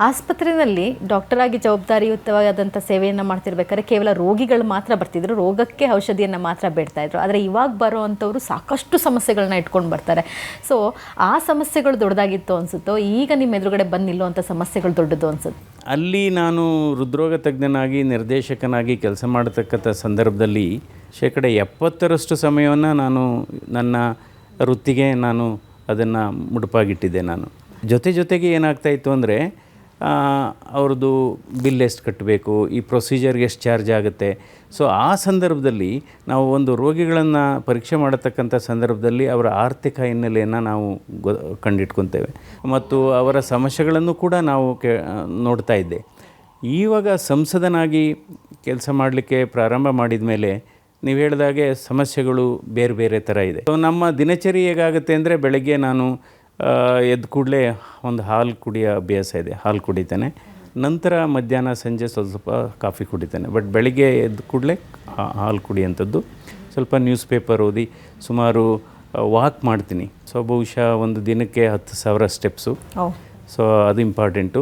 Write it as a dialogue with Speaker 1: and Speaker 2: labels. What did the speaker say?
Speaker 1: ಆಸ್ಪತ್ರೆಯಲ್ಲಿ ಡಾಕ್ಟರ್ ಆಗಿ ಜವಾಬ್ದಾರಿಯುತವಾದಂಥ ಸೇವೆಯನ್ನು ಮಾಡ್ತಿರ್ಬೇಕಾದ್ರೆ ಕೇವಲ ರೋಗಿಗಳು ಮಾತ್ರ ಬರ್ತಿದ್ರು, ರೋಗಕ್ಕೆ ಔಷಧಿಯನ್ನು ಮಾತ್ರ ಬೇಡ್ತಾ ಇದ್ರು. ಆದರೆ ಇವಾಗ ಬರೋ ಅಂಥವ್ರು ಸಾಕಷ್ಟು ಸಮಸ್ಯೆಗಳನ್ನ ಇಟ್ಕೊಂಡು ಬರ್ತಾರೆ. ಸೊ ಆ ಸಮಸ್ಯೆಗಳು ದೊಡ್ಡದಾಗಿತ್ತು ಅನಿಸುತ್ತೋ, ಈಗ ನಿಮ್ಮ ಎದುರುಗಡೆ ಬಂದು ನಿಲ್ಲುವಂಥ ಸಮಸ್ಯೆಗಳು ದೊಡ್ಡದು ಅನಿಸುತ್ತೆ?
Speaker 2: ಅಲ್ಲಿ ನಾನು ಹೃದ್ರೋಗ ತಜ್ಞನಾಗಿ ನಿರ್ದೇಶಕನಾಗಿ ಕೆಲಸ ಮಾಡತಕ್ಕಂಥ ಸಂದರ್ಭದಲ್ಲಿ 70% ಸಮಯವನ್ನು ನಾನು ನನ್ನ ವೃತ್ತಿಗೆ ನಾನು ಅದನ್ನು ಮುಡುಪಾಗಿಟ್ಟಿದ್ದೆ. ನಾನು ಜೊತೆಗೆ ಏನಾಗ್ತಾಯಿತ್ತು ಅಂದರೆ ಅವ್ರದ್ದು ಬಿಲ್ ಎಷ್ಟು ಕಟ್ಟಬೇಕು, ಈ ಪ್ರೊಸೀಜರ್ಗೆ ಎಷ್ಟು ಚಾರ್ಜ್ ಆಗುತ್ತೆ. ಸೊ ಆ ಸಂದರ್ಭದಲ್ಲಿ ನಾವು ಒಂದು ರೋಗಿಗಳನ್ನು ಪರೀಕ್ಷೆ ಮಾಡತಕ್ಕಂಥ ಸಂದರ್ಭದಲ್ಲಿ ಅವರ ಆರ್ಥಿಕ ಹಿನ್ನೆಲೆಯನ್ನು ನಾವು ಕಂಡಿಟ್ಕೊತೇವೆ ಮತ್ತು ಅವರ ಸಮಸ್ಯೆಗಳನ್ನು ಕೂಡ ನಾವು ನೋಡ್ತಾ ಇದ್ದೆ. ಇವಾಗ ಸಂಸದನಾಗಿ ಕೆಲಸ ಮಾಡಲಿಕ್ಕೆ ಪ್ರಾರಂಭ ಮಾಡಿದ ಮೇಲೆ ನೀವು ಹೇಳಿದಾಗೆ ಸಮಸ್ಯೆಗಳು ಬೇರೆ ಬೇರೆ ಥರ ಇದೆ. ಸೊ ನಮ್ಮ ದಿನಚರಿ ಹೇಗಾಗುತ್ತೆ ಅಂದರೆ, ಬೆಳಗ್ಗೆ ನಾನು ಎದ್ದ ಕೂಡಲೇ ಒಂದು ಹಾಲು ಕುಡಿಯೋ ಅಭ್ಯಾಸ ಇದೆ, ಹಾಲು ಕುಡಿತೇನೆ. ನಂತರ ಮಧ್ಯಾಹ್ನ ಸಂಜೆ ಸ್ವಲ್ಪ ಕಾಫಿ ಕುಡಿತೇನೆ. ಬಟ್ ಬೆಳಗ್ಗೆ ಎದ್ದ ಕೂಡಲೇ ಹಾಲು ಕುಡಿಯೋಂಥದ್ದು, ಸ್ವಲ್ಪ ನ್ಯೂಸ್ ಪೇಪರ್ ಓದಿ, ಸುಮಾರು ವಾಕ್ ಮಾಡ್ತೀನಿ. ಸೊ ಬಹುಶಃ ಒಂದು ದಿನಕ್ಕೆ 10,000 ಸ್ಟೆಪ್ಸು. ಸೊ ಅದು ಇಂಪಾರ್ಟೆಂಟು.